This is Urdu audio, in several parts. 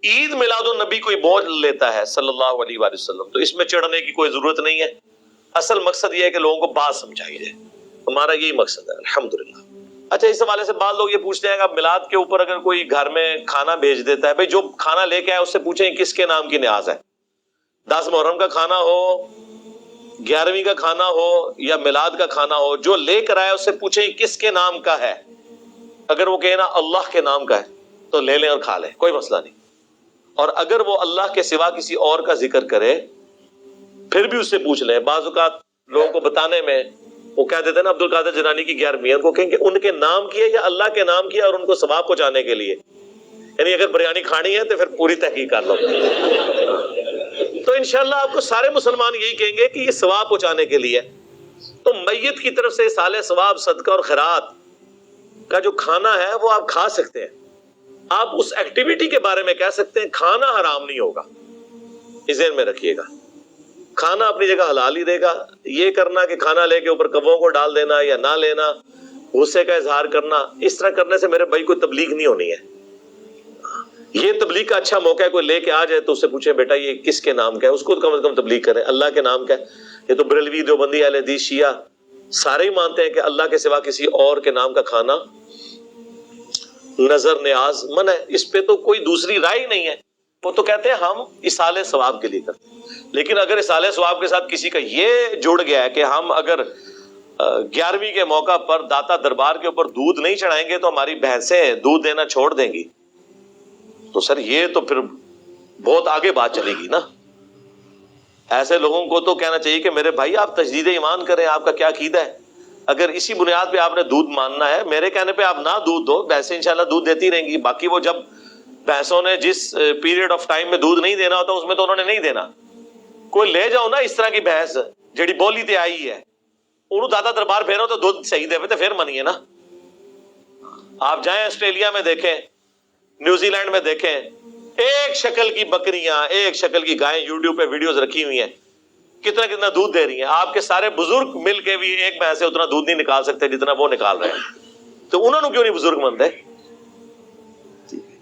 عید میلاد النبی کوئی بول لیتا ہے صلی اللہ علیہ وآلہ وسلم تو اس میں چڑھنے کی کوئی ضرورت نہیں ہے. اصل مقصد یہ ہے کہ لوگوں کو بات سمجھائی جائے. ہمارا یہی مقصد ہے الحمدللہ. اچھا اس حوالے سے بعض لوگ یہ پوچھتے ہیں کہ میلاد کے اوپر اگر کوئی گھر میں کھانا بھیج دیتا ہے، بھئی جو کھانا لے کے آئے اس سے پوچھیں کس کے نام کی نیاز ہے. 10 محرم کا کھانا ہو، 11ویں کا کھانا ہو یا میلاد کا کھانا ہو، جو لے کر آئے اس سے پوچھیں کس کے نام کا ہے. اگر وہ کہنا اللہ کے نام کا ہے تو لے لیں اور کھا لیں، کوئی مسئلہ نہیں. اور اگر وہ اللہ کے سوا کسی اور کا ذکر کرے پھر بھی اس سے پوچھ لیں. بعض اوقات لوگوں کو بتانے میں وہ کہہ دیتے ہیں نا عبد القادر جیلانی کی 11ویں، ان کو کہیں کہ ان کے نام کی ہے یا اللہ کے نام کی ہے، اور ان کو ثواب پہنچانے کے لیے. یعنی اگر بریانی کھانی ہے تو پھر پوری تحقیق کر لو. تو انشاءاللہ آپ کو سارے مسلمان یہی کہیں گے کہ یہ ثواب پہنچانے کے لیے. تو میت کی طرف سے سال ثواب، صدقہ اور خیرات کا جو کھانا ہے وہ آپ کھا سکتے ہیں. آپ اس ایکٹیویٹی کے بارے میں کہہ سکتے ہیں کھانا حرام نہیں ہوگا. اس ذہن میں رکھیے گا، کھانا اپنی جگہ حلال ہی رہے گا. یہ کرنا کہ کھانا لے کے اوپر کبوں کو ڈال دینا یا نہ لینا، غصے کا اظہار کرنا، اس طرح کرنے سے میرے بھائی کوئی تبلیغ نہیں ہونی ہے. یہ تبلیغ کا اچھا موقع ہے، کوئی لے کے آ جائے تو اس سے پوچھیں بیٹا یہ کس کے نام کا ہے، اس کو کم از کم تبلیغ کریں اللہ کے نام کا ہے. یہ تو بریلوی، دیوبندی، اہل حدیث، شیعہ سارے ہی مانتے ہیں کہ اللہ کے سوا کسی اور کے نام کا کھانا نظر نیاز منع ہے. اس پہ تو کوئی دوسری رائے ہی نہیں ہے. وہ تو کہتے ہیں ہم اصالہ ثواب کے لیے کرتے ہیں. لیکن اگر اصالہ ثواب کے ساتھ کسی کا یہ جڑ گیا ہے کہ ہم اگر 11ویں کے موقع پر داتا دربار کے اوپر دودھ نہیں چڑھائیں گے تو ہماری بھینسیں دودھ دینا چھوڑ دیں گی، تو سر یہ تو پھر بہت آگے بات چلے گی نا. ایسے لوگوں کو تو کہنا چاہیے کہ میرے بھائی آپ تجدید ایمان کریں، آپ کا کیا عقیدہ ہے. اگر اسی بنیاد پہ آپ نے دودھ ماننا ہے، میرے کہنے پہ آپ نہ دودھ دو، بھینسیں انشاءاللہ دودھ دیتی رہیں گی. باقی وہ جب بھینسوں نے جس پیریڈ آف ٹائم میں دودھ نہیں دینا ہوتا اس میں تو انہوں نے نہیں دینا. کوئی لے جاؤ نا اس طرح کی بھینس جیڑی بولی تے آئی ہے، انہوں دادا دربار پھیرو تو دودھ صحیح دے تو پھر منیے نا. آپ جائیں آسٹریلیا میں دیکھیں، نیوزی لینڈ میں دیکھیں، ایک شکل کی بکریاں، ایک شکل کی گائیں یوٹیوب پہ ویڈیوز رکھی ہوئی ہیں، کتنا دودھ دے رہی ہیں. آپ کے سارے بزرگ مل کے بھی ایک بھینس سے اتنا دودھ نہیں نکال سکتے جتنا وہ نکال رہے ہیں. تو انہوں نے کیوں نہیں بزرگ مانتے؟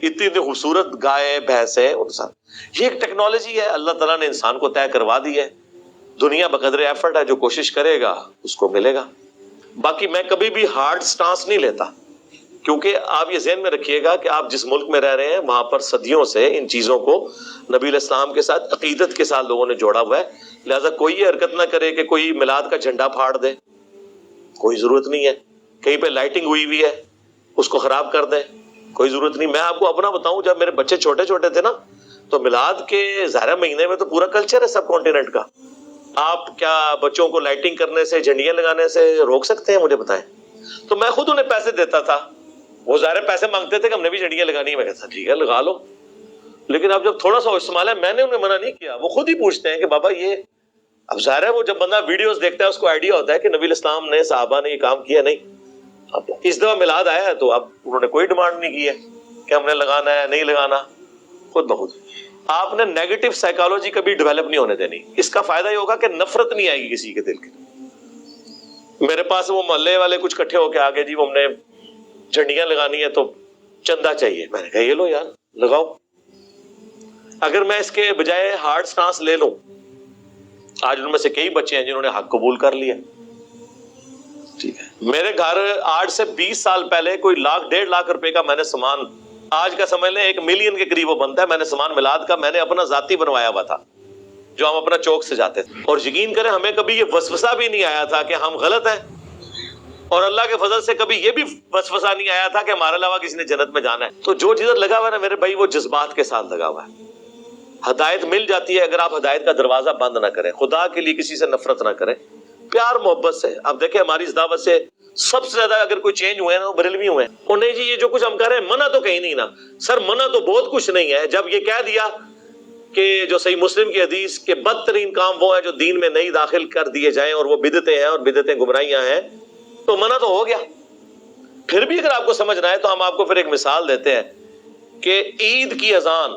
اتنی خوبصورت گائے بھینس ہے ان ساتھ. یہ ایک ٹیکنالوجی ہے اللہ تعالیٰ نے انسان کو طے کروا دی ہے. دنیا بقدر ایفرٹ ہے، جو کوشش کرے گا اس کو ملے گا. باقی میں کبھی بھی ہارڈ سٹانس نہیں لیتا، کیونکہ آپ یہ ذہن میں رکھیے گا کہ آپ جس ملک میں رہ رہے ہیں وہاں پر صدیوں سے ان چیزوں کو نبی علیہ السلام کے ساتھ عقیدت کے ساتھ لوگوں نے جوڑا ہوا ہے. لہذا کوئی یہ حرکت نہ کرے کہ کوئی میلاد کا جھنڈا پھاڑ دے، کوئی ضرورت نہیں ہے. کہیں پہ لائٹنگ ہوئی ہے اس کو خراب کر دیں، کوئی ضرورت نہیں. میں آپ کو اپنا بتاؤں، جب میرے بچے چھوٹے چھوٹے تھے نا تو میلاد کے ظاہرہ مہینے میں تو پورا کلچر ہے سب کانٹیننٹ کا. آپ کیا بچوں کو لائٹنگ کرنے سے، جھنڈیاں لگانے سے روک سکتے ہیں؟ مجھے بتائیں. تو میں خود انہیں پیسے دیتا تھا، وہ ظاہر پیسے مانگتے تھے کہ ہم نے بھی جھنڈیاں لگانی ہے. میں کہتا ٹھیک ہے لگا لو. لیکن اب جب تھوڑا سا استعمال ہے، میں نے انہیں منع نہیں کیا. وہ خود ہی پوچھتے ہیں کہ بابا یہ، اب ظاہر ہے وہ جب بندہ ویڈیوز دیکھتا ہے اس کو آئیڈیا ہوتا ہے کہ نبی الاسلام نے، صحابہ نے یہ کام کیا. نہیں، اب اس دفعہ میلاد آیا ہے تو اب انہوں نے کوئی ڈیمانڈ نہیں کی ہے کہ ہم نے لگانا ہے نہیں لگانا، خود بخود. آپ نے نیگیٹو سائیکالوجی کبھی ڈیولپ نہیں ہونے دینی. اس کا فائدہ یہ ہوگا کہ نفرت نہیں آئے گی کسی کے دل کے. میرے پاس وہ محلے والے کچھ اکٹھے ہو کے آگے جی وہ ہم نے جھنڈیاں لگانی ہے تو چندہ چاہیے. میں نے کہا یہ لو یار لگاؤ. اگر میں اس کے بجائے ہارڈ سٹانس لے لوں، آج ان میں سے کئی بچے ہیں جنہوں نے حق قبول کر لیا. ٹھیک ہے، میرے گھر آج سے 20 سال پہلے کوئی 1.5 لاکھ روپے کا میں نے سامان، آج کا سمجھ لیں 1 ملین کے قریب وہ بنتا ہے. میں نے سامان میلاد کا میں نے اپنا ذاتی بنوایا ہوا تھا جو ہم اپنا چوک سے جاتے تھے. اور یقین کریں ہمیں کبھی یہ وسوسہ بھی نہیں آیا تھا کہ ہم غلط ہیں، اور اللہ کے فضل سے کبھی یہ بھی وسوسہ نہیں آیا تھا کہ ہمارے علاوہ کسی نے جنت میں جانا ہے. تو جو جدھر لگا ہوا ہے نا میرے بھائی، وہ جذبات کے ساتھ لگا ہوا ہے. ہدایت مل جاتی ہے اگر آپ ہدایت کا دروازہ بند نہ کریں. خدا کے لیے کسی سے نفرت نہ کریں، پیار محبت سے. اب دیکھیں ہماری اس دعوت سے سب سے زیادہ اگر کوئی چینج ہوئے نا وہ بریلوی ہوئے ہیں. اور نہیں جی یہ جو کچھ ہم کر رہے ہیں منع تو کہیں نہیں نا. سر منع تو بہت کچھ نہیں ہے. جب یہ کہہ دیا کہ جو صحیح مسلم کی حدیث کے بدترین کام وہ ہیں جو دین میں نہیں داخل کر دیے جائیں اور وہ بدعتیں ہیں اور بدعتیں گمراہیاں ہیں، تو منع تو ہو گیا. پھر بھی اگر آپ کو سمجھنا ہے تو ہم آپ کو پھر ایک مثال دیتے ہیں کہ عید کی اذان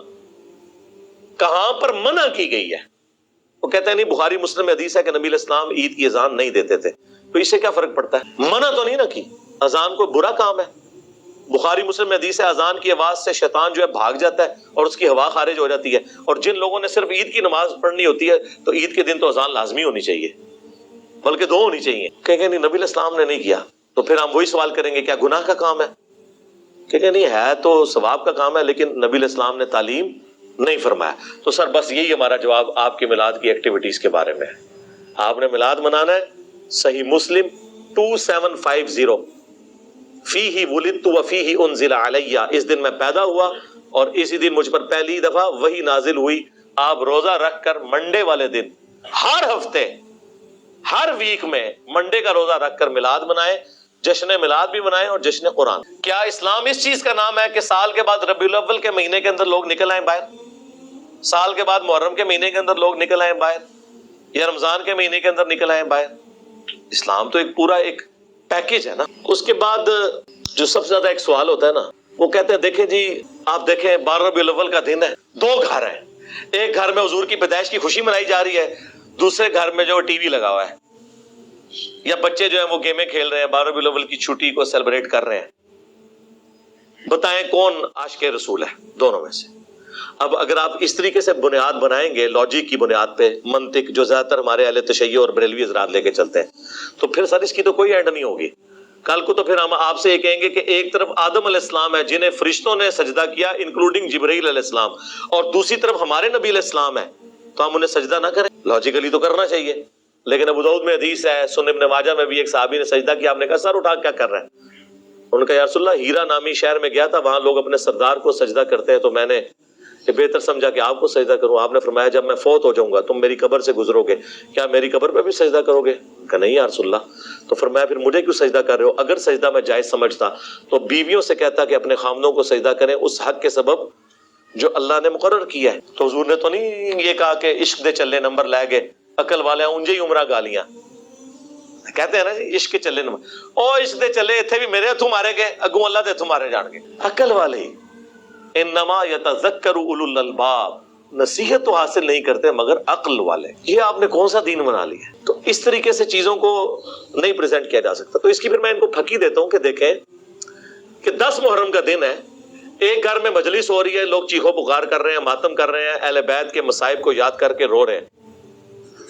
کہاں پر منع کی گئی ہے. وہ کہتے ہیں نہیں بخاری مسلم میں حدیث ہے کہ نبی علیہ السلام عید کی اذان نہیں دیتے تھے. تو اس سے کیا فرق پڑتا ہے؟ منع تو نہیں نہ کی. اذان کوئی برا کام ہے؟ بخاری مسلم میں حدیث ہے اذان کی آواز سے شیطان جو ہے بھاگ جاتا ہے اور اس کی ہوا خارج ہو جاتی ہے. اور جن لوگوں نے صرف عید کی نماز پڑھنی ہوتی ہے تو عید کے دن تو اذان لازمی ہونی چاہیے، بلکہ 2 ہونی چاہیے. کہیں گے نہیں نبی علیہ السلام نے نہیں کیا. تو پھر ہم وہی سوال کریں گے کیا گناہ کا کام ہے؟ کہ نہیں ہے تو ثواب کا کام ہے، لیکن نبی علیہ السلام نے تعلیم نہیں فرمایا. تو سر بس یہی ہمارا جواب آپ کے میلاد کی ایکٹیویٹیز کے بارے میں ہے. آپ نے میلاد منانا ہے، صحیح مسلم 2750 فیہ ولدت وفیہ انزل علی، اس دن میں پیدا ہوا اور اسی دن مجھ پر پہلی دفعہ وحی نازل ہوئی. آپ روزہ رکھ کر منڈے والے دن ہر ہفتے ہر ویک میں منڈے کا روزہ رکھ کر میلاد منائیں، جشن میلاد بھی منائیں اور جشن قرآن. کیا اسلام اس چیز کا نام ہے کہ سال کے بعد ربیع الاول کے مہینے کے اندر لوگ نکل آئیں باہر، سال کے بعد محرم کے مہینے کے اندر لوگ نکل آئیں باہر، یا رمضان کے مہینے کے اندر نکل آئیں باہر؟ اسلام تو ایک پورا ایک پیکج ہے نا. اس کے بعد جو سب سے زیادہ ایک سوال ہوتا ہے نا، وہ کہتے ہیں دیکھیں جی آپ دیکھیں 12 ربیع الاول کا دن ہے، 2 گھر ہیں، ایک گھر میں حضور کی پیدائش کی خوشی منائی جا رہی ہے، دوسرے گھر میں جو ٹی وی لگا ہوا ہے، یا بچے جو ہیں وہ گیمیں کھیل رہے ہیں، 12 ربیع الاول کی چھٹی کو سیلیبریٹ کر رہے ہیں. بتائیں کون عاشق رسول ہے دونوں میں سے؟ اب اگر آپ اس طریقے سے بنیاد بنائیں گے لاجک کی بنیاد پہ، منطق جو زیادہ تر ہمارے اہل تشیع اور بریلوی حضرات لے کے چلتے ہیں، تو پھر سر اس کی تو کوئی اینڈ نہیں ہوگی. کل کو تو پھر ہم آپ سے یہ کہیں گے کہ ایک طرف آدم علیہ السلام ہے جنہیں فرشتوں نے سجدہ کیا انکلوڈنگ جبرائیل علیہ السلام، اور دوسری طرف ہمارے نبی علیہ السلام ہے، تو ہم انہیں سجدہ نہ کریں؟ لاجیکلی تو کرنا چاہیے. لیکن ابو داؤد میں حدیث ہے، سنن ابن ماجہ میں بھی ایک صحابی نے سجدہ کیا. آپ نے کہا سر اٹھا کیا کر رہے ہیں؟ انہوں نے کہا یا رسول اللہ ہیرا نامی شہر میں گیا تھا، وہاں لوگ اپنے سردار کو سجدہ کرتے ہیں، تو میں نے یہ بہتر سمجھا کہ آپ کو سجدہ کروں. آپ نے فرمایا جب میں فوت ہو جاؤں گا تم میری قبر سے گزرو گے، کیا میری قبر پہ بھی سجدہ کرو گے؟ کہ نہیں یا رسول اللہ. تو فرمایا پھر مجھے کیوں سجدہ کر رہے ہو؟ اگر سجدہ میں جائز سمجھتا تو بیویوں سے کہتا کہ اپنے خامدوں کو سجدہ کریں اس حق کے سبب جو اللہ نے مقرر کیا ہے. تو حضور نے تو نہیں یہ کہا کہ عشق دے چلے نمبر لے گئے، عقل والے انجے ہی عمرہ گالیاں کہتے ہیں نا جی، عشق کے چلے نمبر، او عشق دے چلے اتھے بھی میرے ہتھوں مارے گئے، اگوں اللہ دے ہتھوں مارے جان گے. عقل والے ہی انما یتذکر اولو الالباب، نصیحت تو حاصل نہیں کرتے مگر عقل والے. یہ آپ نے کون سا دین بنا لیا؟ تو اس طریقے سے چیزوں کو نہیں پریزنٹ کیا جا سکتا. تو اس کی پھر میں ان کو پھکی دیتا ہوں کہ دیکھیں کہ 10 محرم کا دن ہے، ایک گھر میں مجلس ہو رہی ہے، لوگ چیخو پکار کر رہے ہیں، ماتم کر رہے ہیں، اہل بیت کے مصائب کو یاد کر کے رو رہے ہیں،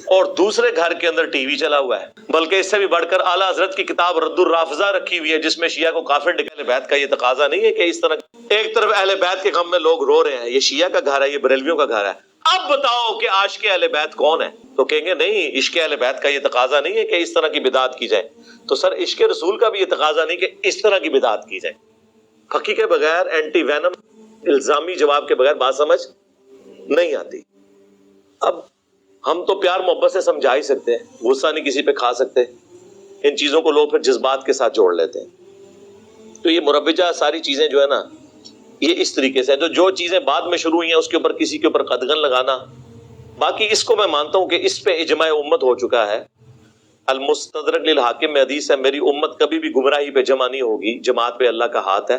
اور دوسرے گھر کے اندر ٹی وی چلا ہوا ہے. بلکہ اس سے بھی بڑھ کر اعلیٰ حضرت کی کتاب رد الرافضہ رکھی ہوئی ہے جس میں شیعہ کو کافر اہل بیت کا یہ تقاضا نہیں ہے کہ اس طرح ایک طرف اہل بیت کے غم میں لوگ رو رہے ہیں، یہ شیعہ کا گھر ہے، یہ بریلویوں کا گھر ہے. اب بتاؤ کہ عاشق اہل بیت کون ہے؟ تو کہیں گے نہیں عشق اہل بیت کا یہ تقاضا نہیں ہے کہ اس طرح کی بدعت کی جائے. تو سر عشق رسول کا بھی یہ تقاضا نہیں کہ اس طرح کی بدعت کی جائے. پھکی کے بغیر، اینٹی وینم الزامی جواب کے بغیر بات سمجھ نہیں آتی. اب ہم تو پیار محبت سے سمجھا ہی سکتے ہیں، غصہ نہیں کسی پہ کھا سکتے. ان چیزوں کو لوگ پھر جذبات کے ساتھ جوڑ لیتے ہیں. تو یہ مروجہ ساری چیزیں جو ہے نا یہ اس طریقے سے جو چیزیں بعد میں شروع ہوئی ہیں اس کے اوپر کسی کے اوپر قدغن لگانا. باقی اس کو میں مانتا ہوں کہ اس پہ اجماع امت ہو چکا ہے. المستدرک للحاکم میں حدیث ہے میری امت کبھی بھی گمراہی پہ جمع نہیں ہوگی، جماعت پہ اللہ کا ہاتھ ہے.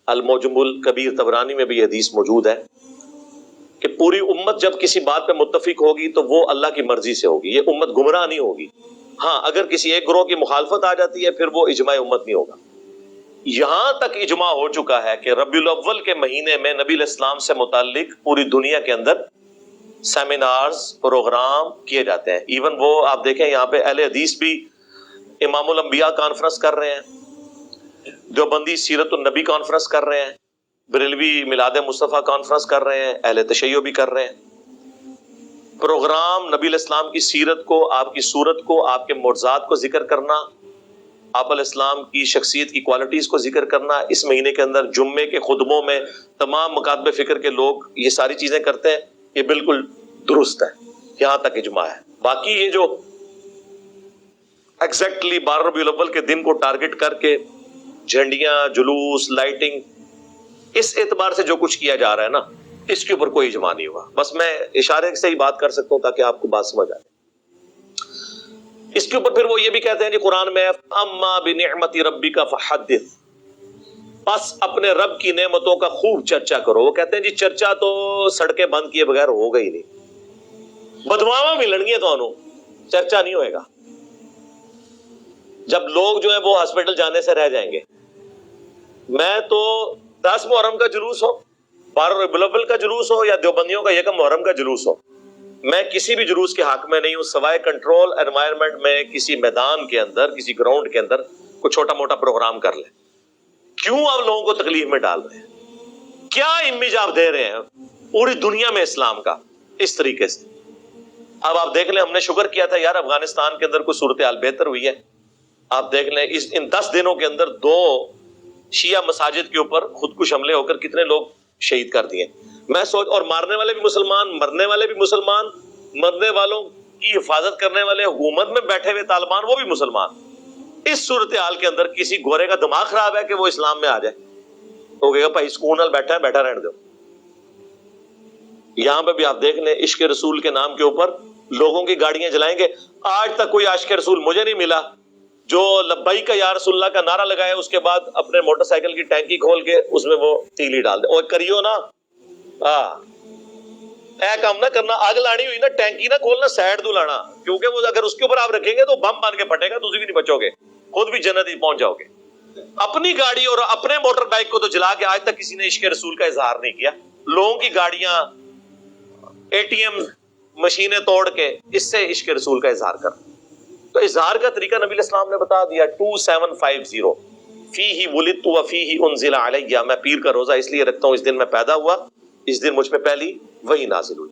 المعجم الکبیر طبرانی میں بھی حدیث موجود ہے کہ پوری امت جب کسی بات پہ متفق ہوگی تو وہ اللہ کی مرضی سے ہوگی، یہ امت گمراہ نہیں ہوگی. ہاں اگر کسی ایک گروہ کی مخالفت آ جاتی ہے پھر وہ اجماع امت نہیں ہوگا. یہاں تک اجماع ہو چکا ہے کہ ربیع الاول کے مہینے میں نبی علیہ السلام سے متعلق پوری دنیا کے اندر سیمینارز پروگرام کیے جاتے ہیں. ایون وہ آپ دیکھیں یہاں پہ اہل حدیث بھی امام الانبیاء کانفرنس کر رہے ہیں، دیوبندی سیرت النبی کانفرنس کر رہے ہیں، بریلوی میلاد مصطفیٰ کانفرنس کر رہے ہیں، اہل تشیع بھی کر رہے ہیں. پروگرام نبی علیہ السلام کی سیرت کو، آپ کی صورت کو، آپ کے معجزات کو ذکر کرنا، آپ علیہ السلام کی شخصیت کی کوالٹیز کو ذکر کرنا. اس مہینے کے اندر جمعے کے خطبوں میں تمام مکاتب فکر کے لوگ یہ ساری چیزیں کرتے ہیں. یہ بالکل درست ہے، یہاں تک اجماع ہے. باقی یہ جو ایگزیکٹلی 12 ربیع الاول کے دن کو ٹارگٹ کر کے جھنڈیاں، جلوس، لائٹنگ، اس اعتبار سے جو کچھ کیا جا رہا ہے نا اس کے اوپر کوئی اجماع نہیں ہوا. بس میں اشارے سے ہی بات کر سکتا ہوں تاکہ آپ کو بات سمجھ آئے. اس کے اوپر پھر وہ یہ بھی کہتے ہیں کہ قرآن میں اما بنعمت ربک فحدث، بس اپنے رب کی نعمتوں کا خوب چرچا کرو. وہ کہتے ہیں جی چرچا تو سڑکیں بند کیے بغیر ہوگا ہی نہیں، بدواواں ملن گے تو چرچا نہیں ہوئے گا. جب لوگ جو ہے وہ ہاسپٹل جانے سے رہ جائیں گے، میں تو 10 محرم کا جلوس ہو، 12 ربیع الاول کا جلوس ہو، یا دیوبندیوں کا یکم محرم کا جلوس ہو، میں کسی بھی جلوس کے حق میں نہیں ہوں سوائے کنٹرول انوائرمنٹ میں کسی میدان کے اندر، کسی گراؤنڈ کے اندر کوئی چھوٹا موٹا پروگرام کر لیں۔ کیوں آپ لوگوں کو تکلیف میں ڈال رہے ہیں؟ کیا امیج آپ دے رہے ہیں پوری دنیا میں اسلام کا اس طریقے سے؟ اب آپ دیکھ لیں، ہم نے شکر کیا تھا یار افغانستان کے اندر کوئی صورتحال بہتر ہوئی ہے۔ آپ دیکھ لیں ان 10 دنوں کے اندر 2 شیعہ مساجد کے اوپر خودکش حملے ہو کر کتنے لوگ شہید کر دیے۔ میں سوچ، اور مارنے والے بھی مسلمان، مرنے والے بھی مسلمان، مرنے والوں کی حفاظت کرنے والے حکومت میں بیٹھے ہوئے طالبان وہ بھی مسلمان۔ اس صورتحال کے اندر کسی گورے کا دماغ خراب ہے کہ وہ اسلام میں آ جائے؟ تو کہے گا بھائی سکون نال بیٹھا ہے، بیٹھا رہنے دو۔ یہاں پہ بھی آپ دیکھ لیں عشق رسول کے نام کے اوپر لوگوں کی گاڑیاں جلائیں گے۔ آج تک کوئی عاشق رسول مجھے نہیں ملا جو لبیک یا رسول اللہ کا نعرہ لگائے اس کے بعد اپنے موٹر سائیکل کی ٹینکی کھول کے اس میں وہ تیلی ڈال دے۔ اور کریو نا، اے کام نہ کرنا، آگ لانی ہوئی نا ٹینکی نہ کھولنا، سائڈ دو لانا، کیونکہ وہ اگر اس کے اوپر آپ رکھیں گے تو بم بن کے پھٹے گا، تم بھی نہیں بچو گے، خود بھی جنت ہی پہنچ جاؤ گے۔ اپنی گاڑی اور اپنے موٹر بائک کو تو جلا کے آج تک کسی نے عشق رسول کا اظہار نہیں کیا۔ لوگوں کی گاڑیاں، اے ٹی ایم مشینیں توڑ کے اس سے عشق رسول کا اظہار کر۔ تو اظہار کا طریقہ نبی الاسلام نے بتا دیا۔ 2750 فیہ ولدت وفیہ انزل علیہ، میں پیر کا روزہ اس لیے رکھتا ہوں اس دن میں پیدا ہوا، اس دن مجھ پہ پہلی وحی نازل ہوئی۔